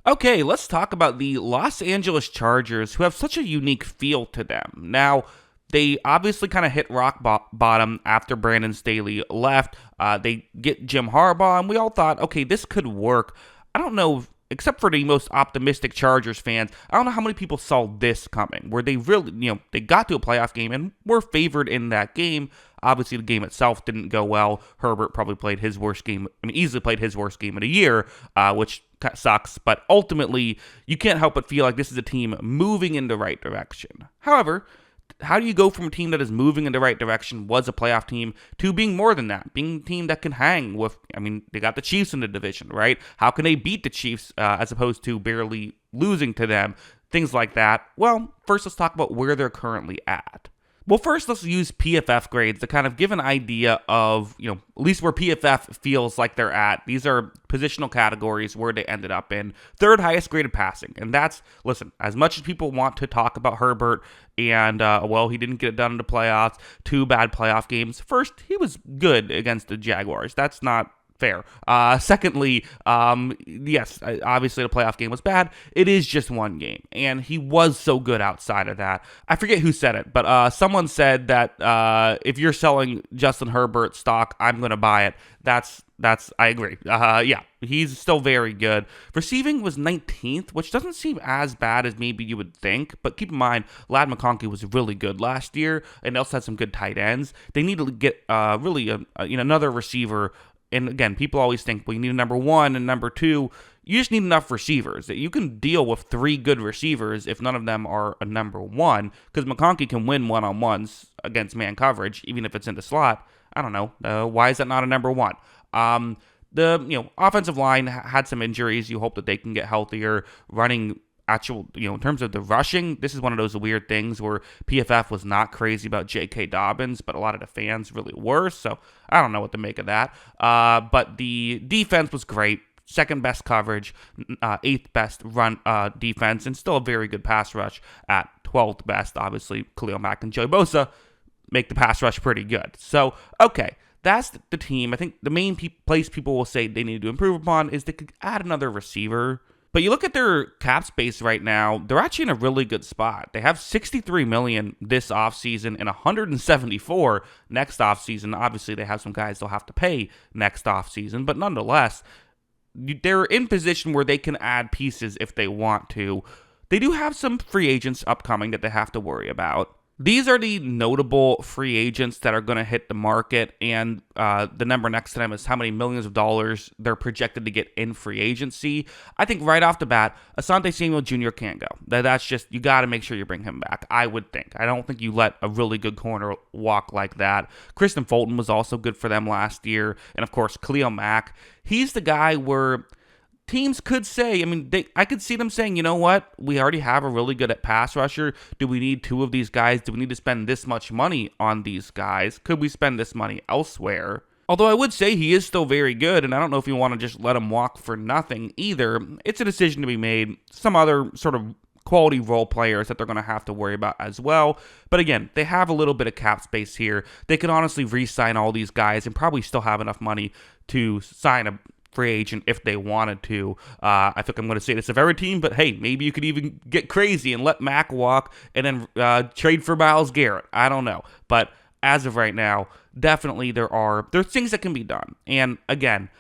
Okay, let's talk about the Los Angeles Chargers, who have such a unique feel to them. Now, they obviously kind of hit rock bottom after Brandon Staley left. They get Jim Harbaugh, and we all thought, okay, this could work. I don't know, except for the most optimistic Chargers fans, I don't know how many people saw this coming, where they really, they got to a playoff game and were favored in that game. Obviously, the game itself didn't go well. Herbert probably played his worst game, easily played his worst game in a year, which sucks. But ultimately, you can't help but feel like this is a team moving in the right direction. However, how do you go from a team that is moving in the right direction, was a playoff team, to being more than that, being a team that can hang with, they got the Chiefs in the division, right? How can they beat the Chiefs as opposed to barely losing to them? Things like that. Well, first let's talk about where they're currently at. Well, first, let's use PFF grades to kind of give an idea of, at least where PFF feels like they're at. These are positional categories where they ended up in. Third highest graded passing. And that's, listen, as much as people want to talk about Herbert and, he didn't get it done in the playoffs, 2 bad playoff games. First, he was good against the Jaguars. That's not fair. Secondly, yes, obviously the playoff game was bad. It is just one game, and he was so good outside of that. I forget who said it, but someone said that if you're selling Justin Herbert stock, I'm going to buy it. That's I agree. Yeah, he's still very good. Receiving was 19th, which doesn't seem as bad as maybe you would think, but keep in mind, Ladd McConkey was really good last year, and they also had some good tight ends. They need to get another receiver. And again, people always think, well, you need a number 1 and number 2. You just need enough receivers. You can deal with 3 good receivers if none of them are a number 1, because McConkey can win one-on-ones against man coverage, even if it's in the slot. I don't know. Why is that not a number 1? The offensive line had some injuries. You hope that they can get healthier. Running in terms of the rushing, this is one of those weird things where PFF was not crazy about J.K. Dobbins, but a lot of the fans really were, so I don't know what to make of that. But the defense was great. Second best coverage, 8th best run defense, and still a very good pass rush at 12th best. Obviously, Khalil Mack and Joey Bosa make the pass rush pretty good. So, okay, that's the team. I think the main place people will say they need to improve upon is they could add another receiver. But you look at their cap space right now, they're actually in a really good spot. They have $63 million this offseason and $174 next offseason. Obviously, they have some guys they'll have to pay next offseason, but nonetheless, they're in position where they can add pieces if they want to. They do have some free agents upcoming that they have to worry about. These are the notable free agents that are going to hit the market, and the number next to them is how many millions of dollars they're projected to get in free agency. I think right off the bat, Asante Samuel Jr. can't go. That's just, you got to make sure you bring him back, I would think. I don't think you let a really good corner walk like that. Kristen Fulton was also good for them last year, and of course, Khalil Mack. He's the guy where teams could say, I could see them saying, you know what, we already have a really good pass rusher. Do we need 2 of these guys? Do we need to spend this much money on these guys? Could we spend this money elsewhere? Although I would say he is still very good, and I don't know if you want to just let him walk for nothing either. It's a decision to be made. Some other sort of quality role players that they're going to have to worry about as well. But again, they have a little bit of cap space here. They could honestly re-sign all these guys and probably still have enough money to sign a free agent if they wanted to. I think I'm going to say this of every team, but hey, maybe you could even get crazy and let Mack walk and then trade for Myles Garrett. I don't know. But as of right now, definitely there's things that can be done. And again,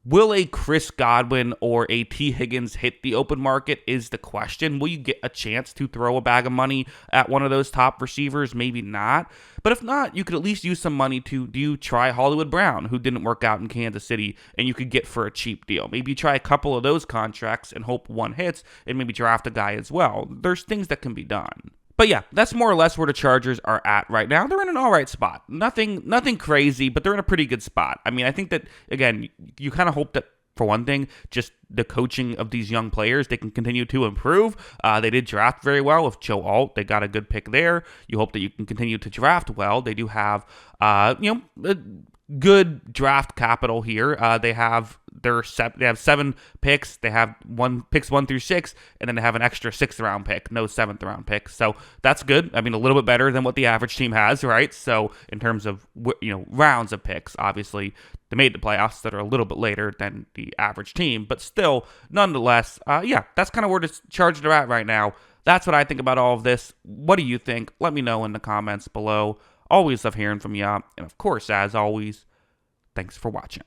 will a Chris Godwin or a T. Higgins hit the open market is the question. Will you get a chance to throw a bag of money at one of those top receivers? Maybe not. But if not, you could at least use some money to try Hollywood Brown, who didn't work out in Kansas City, and you could get for a cheap deal. Maybe you try a couple of those contracts and hope one hits, and maybe draft a guy as well. There's things that can be done. But yeah, that's more or less where the Chargers are at right now. They're in an all right spot. Nothing crazy, but they're in a pretty good spot. I think that, again, you kind of hope that, for one thing, just the coaching of these young players, they can continue to improve. They did draft very well with Joe Alt. They got a good pick there. You hope that you can continue to draft well. They do have, good draft capital here. They have 7 picks. They have picks 1 through 6, and then they have an extra 6th-round pick, no 7th-round pick. So that's good. I mean, a little bit better than what the average team has, right? So in terms of rounds of picks, obviously they made the playoffs that are a little bit later than the average team, but still, nonetheless, that's kind of where the Chargers are at right now. That's what I think about all of this. What do you think? Let me know in the comments below. Always love hearing from you. And of course, as always, thanks for watching.